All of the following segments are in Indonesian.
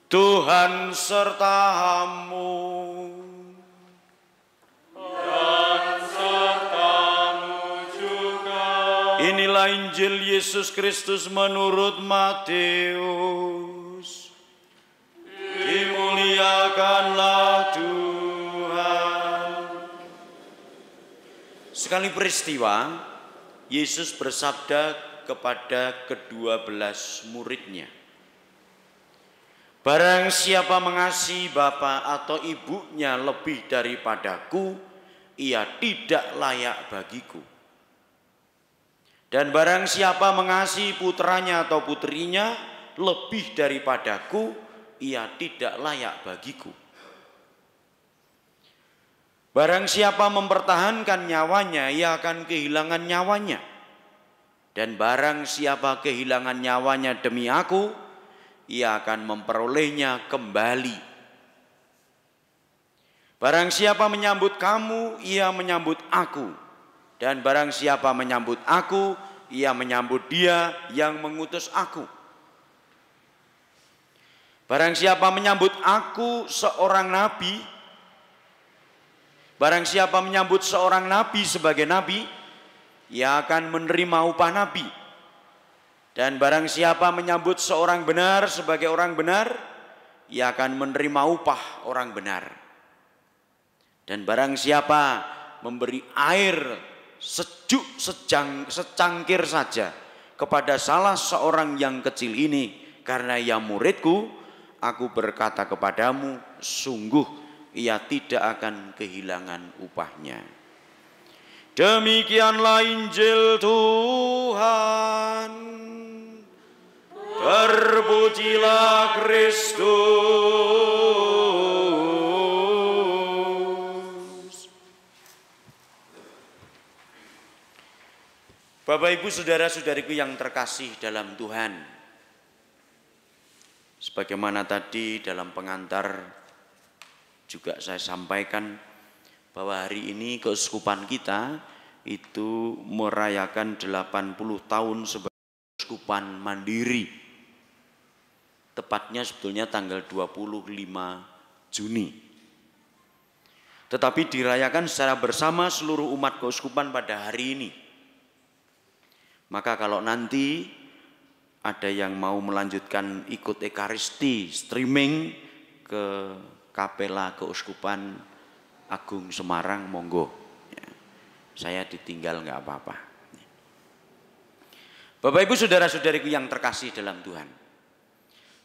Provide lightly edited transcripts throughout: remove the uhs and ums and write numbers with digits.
Tuhan sertamu. Dan sertamu juga. Inilah Injil Yesus Kristus menurut Matius. Dimuliakanlah Tuhan. Sekali peristiwa, Yesus bersabda kepada ke-12 muridnya, barang siapa mengasihi bapa atau ibunya lebih daripadaku, ia tidak layak bagiku. Dan barang siapa mengasihi putranya atau putrinya lebih daripadaku, ia tidak layak bagiku. Barang siapa mempertahankan nyawanya, ia akan kehilangan nyawanya. Dan barang siapa kehilangan nyawanya demi aku, ia akan memperolehnya kembali. Barang siapa menyambut kamu, ia menyambut aku. Dan barang siapa menyambut aku, ia menyambut dia yang mengutus aku. Barang siapa menyambut aku seorang nabi, barang siapa menyambut seorang nabi sebagai nabi, ia akan menerima upah nabi. Dan barang siapa menyambut seorang benar sebagai orang benar, ia akan menerima upah orang benar. Dan barang siapa memberi air sejuk secangkir saja kepada salah seorang yang kecil ini, karena ia muridku, aku berkata kepadamu, sungguh ia tidak akan kehilangan upahnya. Demikianlah Injil Tuhan. Terpujilah Kristus. Bapak Ibu saudara-saudariku yang terkasih dalam Tuhan, sebagaimana tadi dalam pengantar juga saya sampaikan bahwa hari ini keuskupan kita itu merayakan 80 tahun sebagai keuskupan mandiri. Tepatnya sebetulnya tanggal 25 Juni. Tetapi dirayakan secara bersama seluruh umat keuskupan pada hari ini. Maka kalau nanti ada yang mau melanjutkan ikut Ekaristi streaming ke Kapela Keuskupan Agung Semarang, monggo. Ya, saya ditinggal nggak apa-apa. Bapak Ibu saudara-saudariku yang terkasih dalam Tuhan,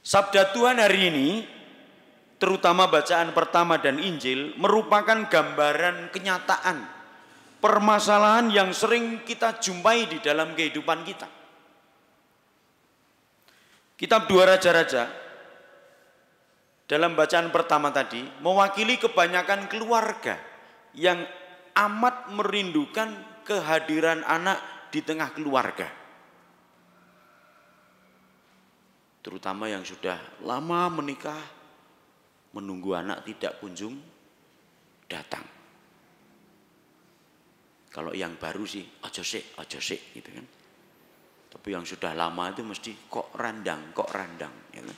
sabda Tuhan hari ini, terutama bacaan pertama dan Injil, merupakan gambaran kenyataan permasalahan yang sering kita jumpai di dalam kehidupan kita. Kitab 2 Raja-Raja dalam bacaan pertama tadi mewakili kebanyakan keluarga yang amat merindukan kehadiran anak di tengah keluarga. Terutama yang sudah lama menikah, menunggu anak tidak kunjung datang. Kalau yang baru sih ojo sik gitu kan. Tapi yang sudah lama itu mesti kok randang ya kan?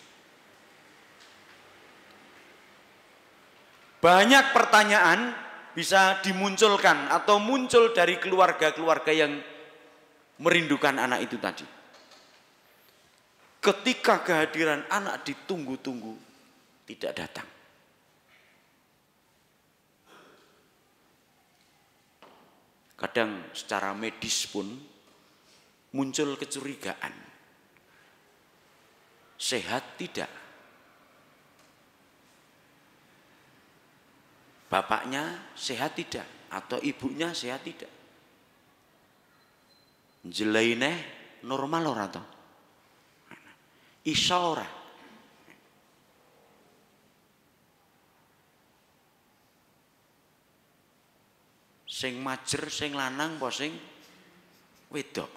Banyak pertanyaan bisa dimunculkan atau muncul dari keluarga-keluarga yang merindukan anak itu tadi. Ketika kehadiran anak ditunggu-tunggu tidak datang. Kadang secara medis pun muncul kecurigaan. Sehat tidak? Bapaknya sehat tidak? Atau ibunya sehat tidak? Jelaine normal ora to? Isa ora? Sing majer, sing lanang apa sing wedok?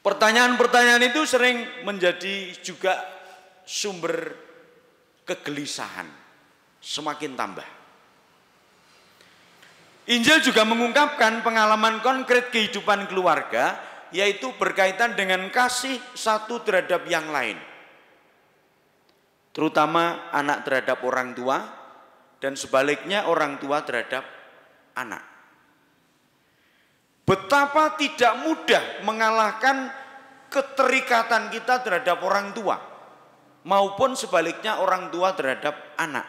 Pertanyaan-pertanyaan itu sering menjadi juga sumber kegelisahan, semakin tambah. Injil juga mengungkapkan pengalaman konkret kehidupan keluarga, yaitu berkaitan dengan kasih satu terhadap yang lain. terutama anak terhadap orang tua dan sebaliknya orang tua terhadap anak. Betapa tidak mudah mengalahkan keterikatan kita terhadap orang tua maupun sebaliknya orang tua terhadap anak.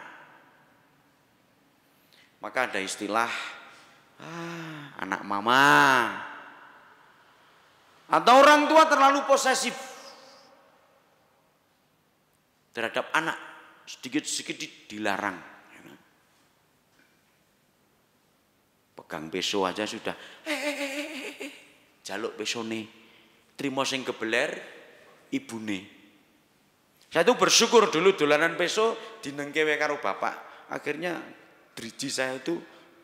Maka ada istilah anak mama atau orang tua terlalu posesif terhadap anak, sedikit-sedikit dilarang. Pegang peso aja sudah jaluk pesone, trimo sing kebeler ibune. Saya itu bersyukur dulu dolanan peso dinengkewe karo bapak, akhirnya driji saya itu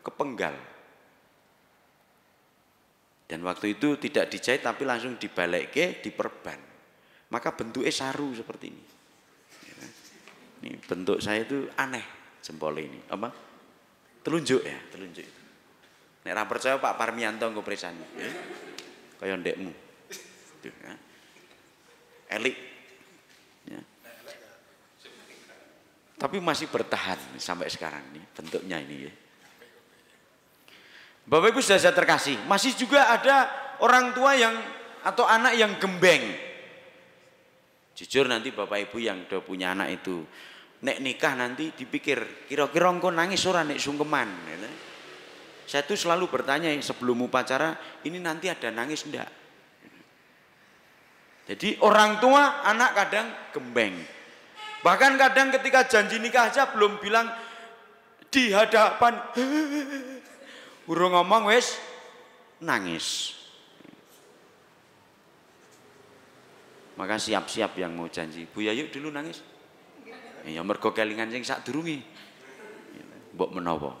kepenggal. Dan waktu itu tidak dijahit tapi langsung dibalekke, diperban. Maka bentuknya saru seperti ini. Ini bentuk saya itu aneh jempol ini. Apa? Telunjuk ya, telunjuk itu. Nek ra percaya Pak Parmianto nggo presani. Kaya ndekmu. Ya. Elik. Ya. Tapi masih bertahan sampai sekarang nih bentuknya ini ya. Bapak Ibu sudah saya terkasih, masih juga ada orang tua yang atau anak yang gembeng. Jujur nanti Bapak Ibu yang udah punya anak itu, nek nikah nanti dipikir kira-kira engko nangis ora nek sungkeman. Ya. Saya tuh selalu bertanya sebelum upacara, ini nanti ada nangis enggak? Jadi orang tua anak kadang gembeng. Bahkan kadang ketika janji nikah aja belum bilang di hadapan urung ngomong wis nangis. Maka siap-siap yang mau janji. Bu Yayu dulu nangis. Ya mergo kelingan sing sadurunge. Mbok menawa,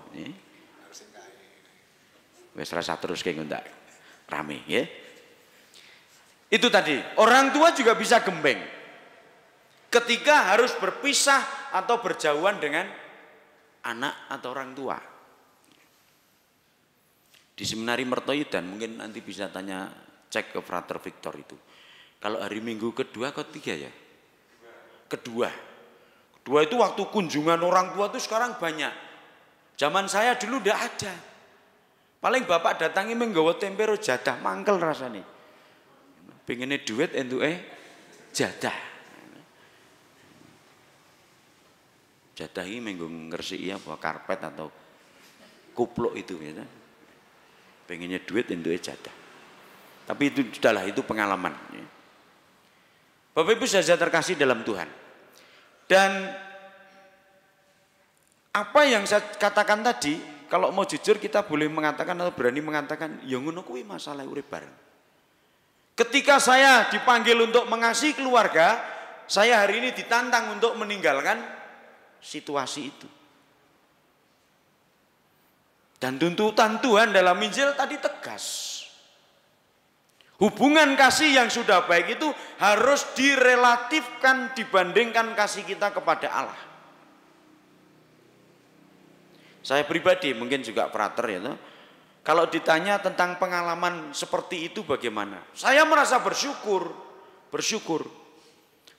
wis rasa terus kengko ndak rame ya. Itu tadi, orang tua juga bisa gembeng. Ketika harus berpisah atau berjauhan dengan anak atau orang tua. Di seminari Mertoyudan mungkin nanti bisa tanya cek ke Frater Victor itu. Kalau hari Minggu kedua atau ketiga ya? Kedua. Kedua itu waktu kunjungan orang tua itu sekarang banyak. Zaman saya dulu tidak ada. Paling bapak datangi menggawa tempe ro jadah mangkel rasanya. Pengennya duit entuke jadah. Jadah ini menggo ngresiki apa karpet atau kupluk itu ya. Pengennya duit entuke jadah. Tapi itu sudahlah, itu pengalaman. Bapak Ibu saja terkasih dalam Tuhan. Dan apa yang saya katakan tadi, kalau mau jujur kita boleh mengatakan atau berani mengatakan, ya ngono kuwi masalah urip bareng. Ketika saya dipanggil untuk mengasihi keluarga, saya hari ini ditantang untuk meninggalkan situasi itu. Dan tuntutan Tuhan dalam Injil tadi tegas. Hubungan kasih yang sudah baik itu harus direlatifkan dibandingkan kasih kita kepada Allah. Saya pribadi mungkin juga frater ya. Kalau ditanya tentang pengalaman seperti itu bagaimana? Saya merasa bersyukur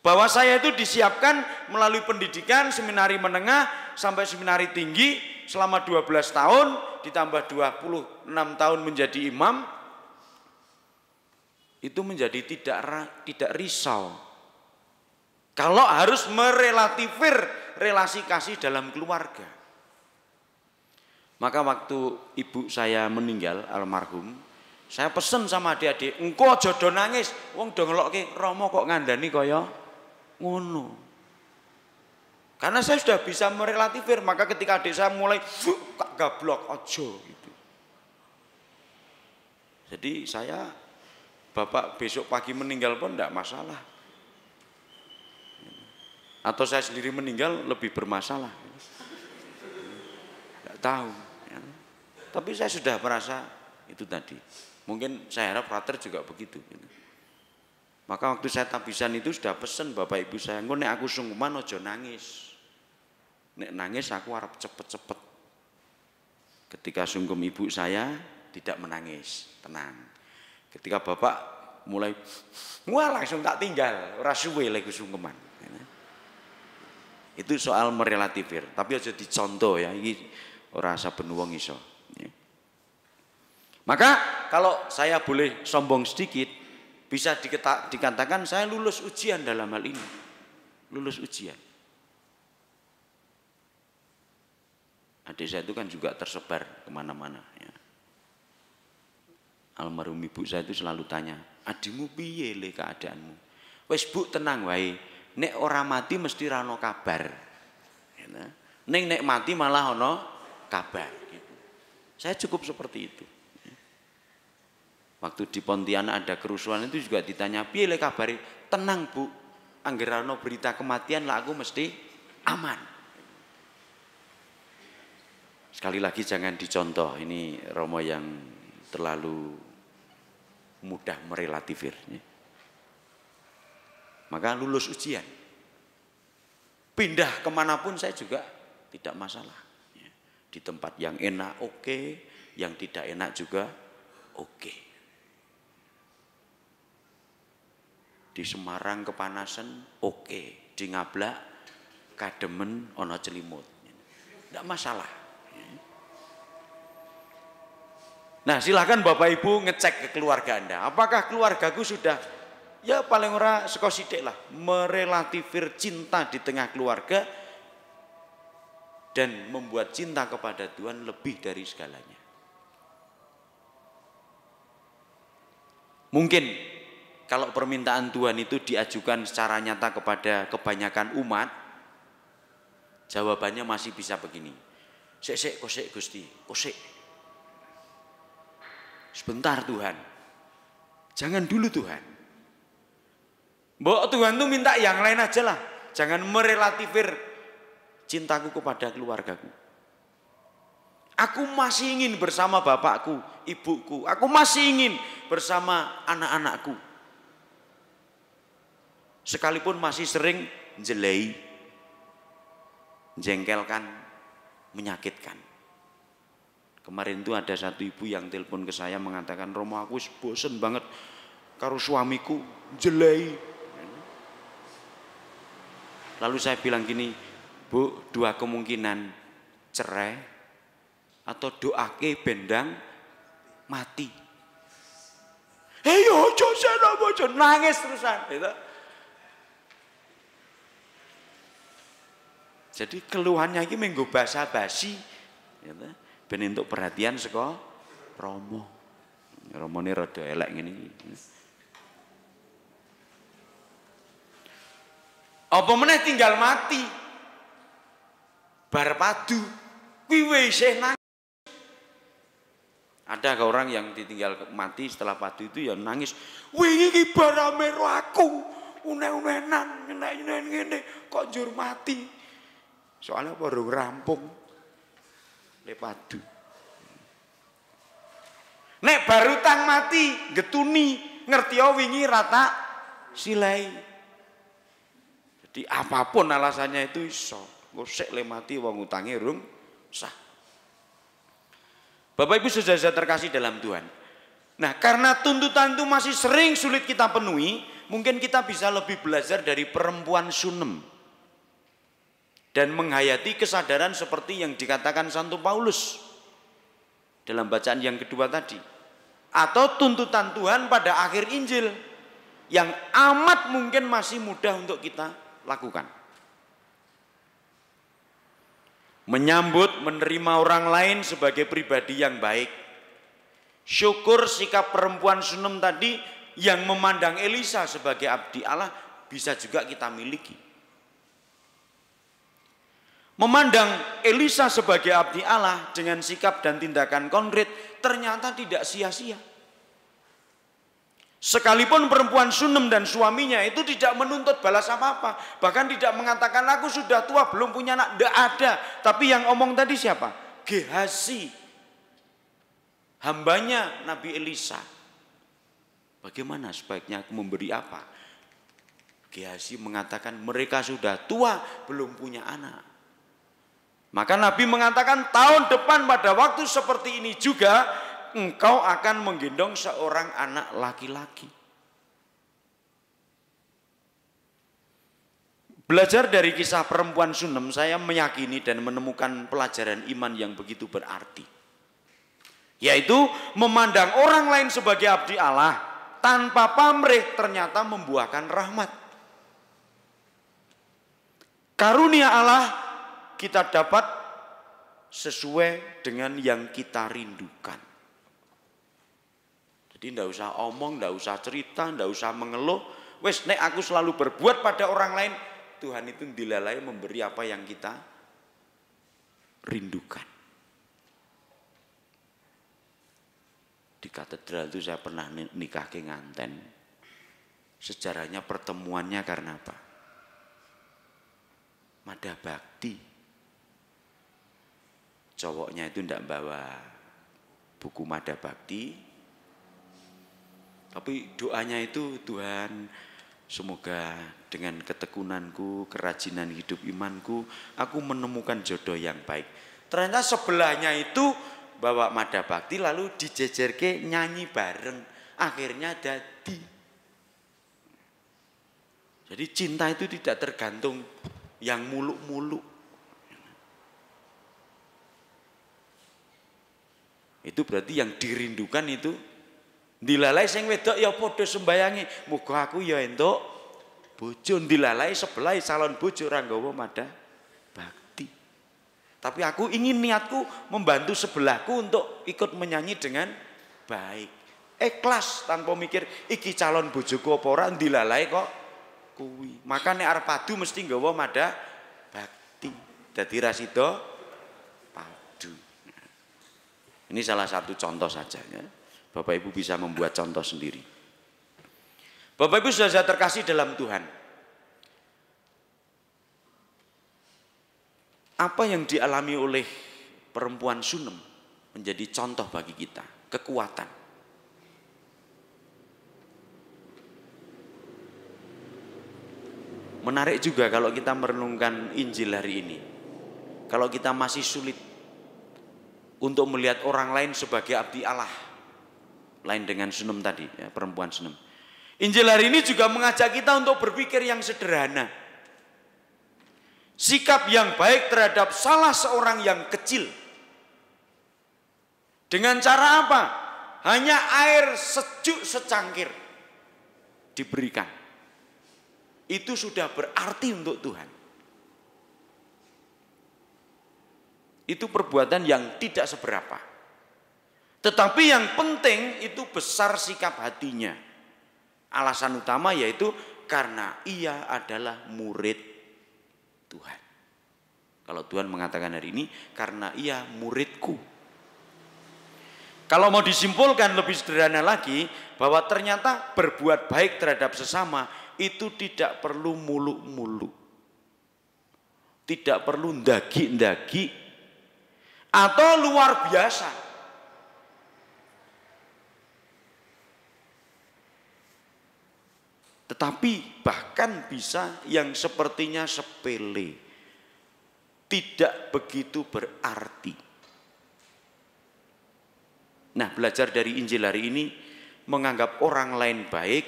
bahwa saya itu disiapkan melalui pendidikan seminari menengah sampai seminari tinggi selama 12 tahun ditambah 26 tahun menjadi imam. Itu menjadi tidak risau. Kalau harus merelatifir relasi kasih dalam keluarga. Maka waktu ibu saya meninggal almarhum, saya pesen sama adik-adik, engko aja do nangis, wong do ngelokke Rama kok ngandani kaya ngono. Karena saya sudah bisa merelatifir, maka ketika adik saya mulai kak gablok aja gitu. Jadi saya bapak besok pagi meninggal pun tidak masalah. Atau saya sendiri meninggal lebih bermasalah. Tidak tahu. Ya. Tapi saya sudah merasa itu tadi. Mungkin saya harap frater juga begitu. Gitu. Maka waktu saya tabisan itu sudah pesen bapak ibu saya, engko nek aku sungkeman aja nangis. Nek nangis aku harap cepet-cepet. Ketika sungkem ibu saya tidak menangis, tenang. Ketika bapak mulai, wah langsung tak tinggal, ora suwe lek sungkeman. Itu soal merelativir, tapi aja dicontoh ya, ini ora saben wong iso. Ya. Maka kalau saya boleh sombong sedikit, bisa dikatakan saya lulus ujian dalam hal ini. Lulus ujian. Adik saya itu kan juga tersebar kemana-mana. Ya. Almarhum ibu saya itu selalu tanya, adimu piye le keadaanmu? Wes bu tenang wae, nek ora mati mesti ra ono kabar. Ya, ning nek mati malah ono kabar. Gitu. Saya cukup seperti itu. Ya. Waktu di Pontianak ada kerusuhan itu juga ditanya, piye le kabare? Tenang bu, angger ono berita kematian lah aku mesti aman. Sekali lagi jangan dicontoh, ini Romo yang terlalu mudah merelativir. Maka lulus ujian. Pindah kemanapun saya juga tidak masalah. Di tempat yang enak oke, yang tidak enak juga oke. Di Semarang kepanasan oke, di Ngablak kademen ono celimut. Tidak masalah. Nah silahkan Bapak Ibu ngecek ke keluarga Anda. Apakah keluargaku sudah ya paling ora seko sithik lah merelativir cinta di tengah keluarga dan membuat cinta kepada Tuhan lebih dari segalanya. Mungkin kalau permintaan Tuhan itu diajukan secara nyata kepada kebanyakan umat, jawabannya masih bisa begini. Sik Gusti, kosek. Sebentar Tuhan, jangan dulu Tuhan. Mbok Tuhan tuh minta yang lain aja lah. Jangan merelativir cintaku kepada keluargaku. Aku masih ingin bersama bapakku, ibuku. Aku masih ingin bersama anak-anakku. Sekalipun masih sering jelei, jengkelkan, menyakitkan. Kemarin itu ada satu ibu yang telepon ke saya mengatakan, Romo aku bosen banget karo suamiku jelei. Lalu saya bilang gini, Bu, dua kemungkinan, cerai atau doake bendang mati. Yo ojo nangis terusan gitu. Jadi keluhannya ini minggu basa-basi gitu. Ben entuk perhatian saka Romo. Romone rada elek ngene iki. Apa meneh tinggal mati. Bar padu kuwi isih nangis. Ada orang yang ditinggal mati setelah padu itu ya nangis. Wingi iki barame ro aku. Une-unenan ngene kok njur mati. Soalnya baru rampung. Lepadu. Nek baru tang mati, getuni, ngerti wingi rata silai. Jadi apapun alasannya itu iso. Gosek le mati wong utange rung sah. Bapak Ibu saudara terkasih dalam Tuhan. Nah, karena tuntutan itu masih sering sulit kita penuhi, mungkin kita bisa lebih belajar dari perempuan Sunem. Dan menghayati kesadaran seperti yang dikatakan Santo Paulus dalam bacaan yang kedua tadi. Atau tuntutan Tuhan pada akhir Injil yang amat mungkin masih mudah untuk kita lakukan. Menyambut, menerima orang lain sebagai pribadi yang baik. Syukur sikap perempuan Sunem tadi yang memandang Elisa sebagai abdi Allah bisa juga kita miliki. Memandang Elisa sebagai abdi Allah dengan sikap dan tindakan konkret ternyata tidak sia-sia. Sekalipun perempuan Sunem dan suaminya itu tidak menuntut balas apa-apa. Bahkan tidak mengatakan aku sudah tua belum punya anak. Tidak ada. Tapi yang omong tadi siapa? Gehazi. Hambanya Nabi Elisa. Bagaimana sebaiknya aku memberi apa? Gehazi mengatakan mereka sudah tua belum punya anak. Maka Nabi mengatakan tahun depan pada waktu seperti ini juga engkau akan menggendong seorang anak laki-laki. Belajar dari kisah perempuan Sunem, saya meyakini dan menemukan pelajaran iman yang begitu berarti. Yaitu memandang orang lain sebagai abdi Allah tanpa pamrih ternyata membuahkan rahmat. Karunia Allah kita dapat sesuai dengan yang kita rindukan. Jadi tidak usah omong, tidak usah cerita, tidak usah mengeluh. Wes nek aku selalu berbuat pada orang lain, Tuhan itu dilalai memberi apa yang kita rindukan. Di katedral itu saya pernah nikah ke nganten. Sejarahnya pertemuannya karena apa? Mada bakti. Cowoknya itu tidak bawa buku mada bakti. Tapi doanya itu, Tuhan semoga dengan ketekunanku, kerajinan hidup imanku, aku menemukan jodoh yang baik. Ternyata sebelahnya itu bawa mada bakti lalu dijejerke nyanyi bareng, akhirnya jadi. Jadi cinta itu tidak tergantung yang muluk-muluk. Itu berarti yang dirindukan itu dilalai sing wedok ya padha sembayangi, muga aku ya entuk bojo. Dilalai sebelah calon bojo ora nggawa mada bakti. Tapi aku ingin, niatku membantu sebelahku untuk ikut menyanyi dengan baik. Ikhlas tanpa mikir iki calon bojoku apa ora, dilalai kok kuwi. Maka nek arep padu mesti nggawa mada bakti. Dadi ra sida padu. Ini salah satu contoh saja ya. Bapak Ibu bisa membuat contoh sendiri. Bapak Ibu sudah saya terkasih dalam Tuhan. Apa yang dialami oleh perempuan Sunem menjadi contoh bagi kita, kekuatan. Menarik juga kalau kita merenungkan Injil hari ini. Kalau kita masih sulit untuk melihat orang lain sebagai abdi Allah, lain dengan Sunem tadi, ya, perempuan Sunem. Injil hari ini juga mengajak kita untuk berpikir yang sederhana. Sikap yang baik terhadap salah seorang yang kecil. Dengan cara apa? Hanya air sejuk secangkir diberikan. Itu sudah berarti untuk Tuhan. Itu perbuatan yang tidak seberapa. Tetapi yang penting itu besar sikap hatinya. Alasan utama yaitu karena ia adalah murid Tuhan. Kalau Tuhan mengatakan hari ini, karena ia muridku. Kalau mau disimpulkan lebih sederhana lagi, bahwa ternyata berbuat baik terhadap sesama itu tidak perlu muluk-muluk. Tidak perlu ndagi-ndagi atau luar biasa. Tetapi bahkan bisa yang sepertinya sepele, tidak begitu berarti. Nah, belajar dari Injil hari ini, menganggap orang lain baik,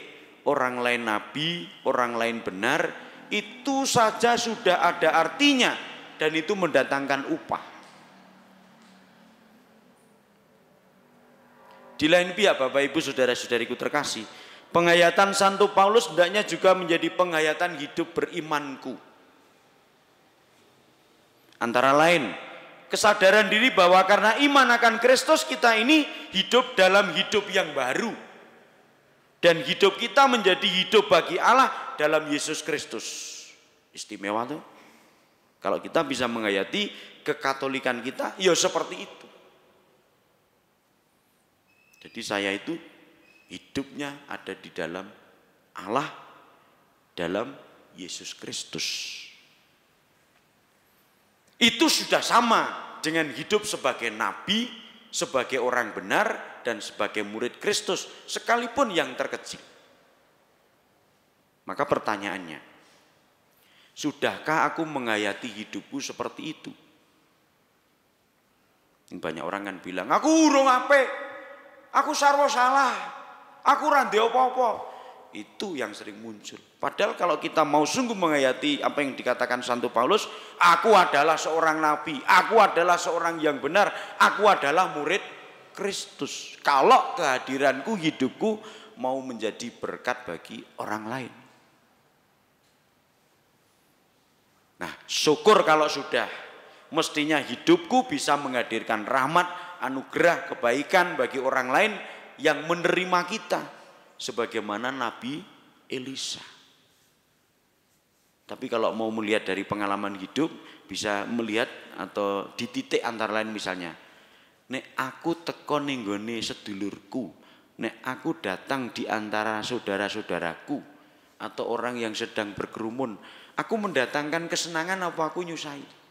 orang lain nabi, orang lain benar, itu saja sudah ada artinya dan itu mendatangkan upah. Di lain pihak, Bapak Ibu saudara-saudariku terkasih, penghayatan Santo Paulus hendaknya juga menjadi penghayatan hidup berimanku. Antara lain, kesadaran diri bahwa karena iman akan Kristus kita ini hidup dalam hidup yang baru. Dan hidup kita menjadi hidup bagi Allah dalam Yesus Kristus. Istimewa tuh. Kalau kita bisa menghayati kekatolikan kita, ya seperti itu. Jadi saya itu hidupnya ada di dalam Allah, dalam Yesus Kristus. Itu sudah sama dengan hidup sebagai nabi, sebagai orang benar, dan sebagai murid Kristus, sekalipun yang terkecil. Maka pertanyaannya, sudahkah aku menghayati hidupku seperti itu? Banyak orang kan bilang, aku urung apik, aku sarwa salah, aku ra ndek apa-apa. Itu yang sering muncul. Padahal kalau kita mau sungguh menghayati apa yang dikatakan Santo Paulus, aku adalah seorang nabi, aku adalah seorang yang benar, aku adalah murid Kristus. Kalau kehadiranku, hidupku mau menjadi berkat bagi orang lain. Nah, syukur kalau sudah. Mestinya hidupku bisa menghadirkan rahmat, anugerah, kebaikan bagi orang lain yang menerima kita. Sebagaimana Nabi Elisa. Tapi kalau mau melihat dari pengalaman hidup, bisa melihat atau di titik antara lain misalnya, nek aku teko ning nggone sedulurku, nek aku datang di antara saudara-saudaraku atau orang yang sedang berkerumun, aku mendatangkan kesenangan apa aku nyusahi?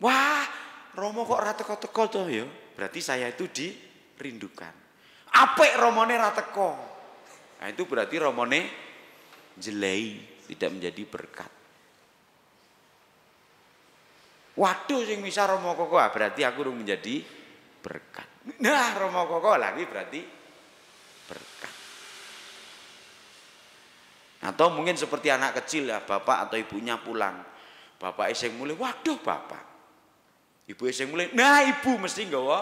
Wah, Romo kok ra teko-teko toh ya? Berarti saya itu dirindukan. Apik romone ra teko. Nah, itu berarti romone jelei, tidak menjadi berkat. Waduh sing misah Romo Koko, berarti aku urung menjadi berkat. Nah, Romo Koko lagi berarti berkat. Atau mungkin seperti anak kecil ya, bapak atau ibunya pulang. Bapak sing mulai, waduh bapak. Ibu sing mulai, nah ibu mesti nggawa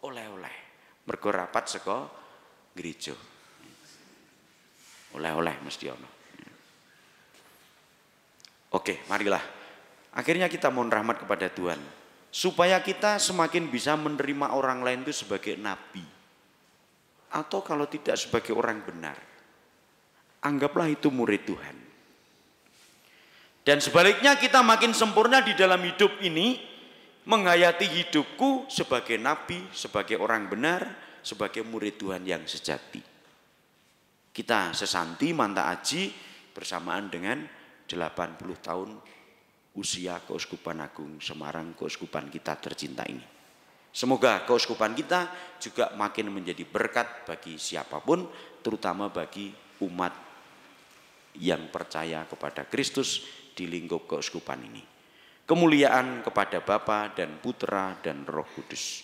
oleh-oleh. Mergo rapat saka gereja. Oleh-oleh mesti ono. Oke, marilah. Akhirnya kita mohon rahmat kepada Tuhan. Supaya kita semakin bisa menerima orang lain itu sebagai nabi. Atau kalau tidak sebagai orang benar. Anggaplah itu murid Tuhan. Dan sebaliknya kita makin sempurna di dalam hidup ini. Menghayati hidupku sebagai nabi, sebagai orang benar, sebagai murid Tuhan yang sejati. Kita sesanti manta aji bersamaan dengan 80 tahun usia Keuskupan Agung Semarang, keuskupan kita tercinta ini. Semoga keuskupan kita juga makin menjadi berkat bagi siapapun, terutama bagi umat yang percaya kepada Kristus di lingkup keuskupan ini. Kemuliaan kepada Bapa dan Putra dan Roh Kudus.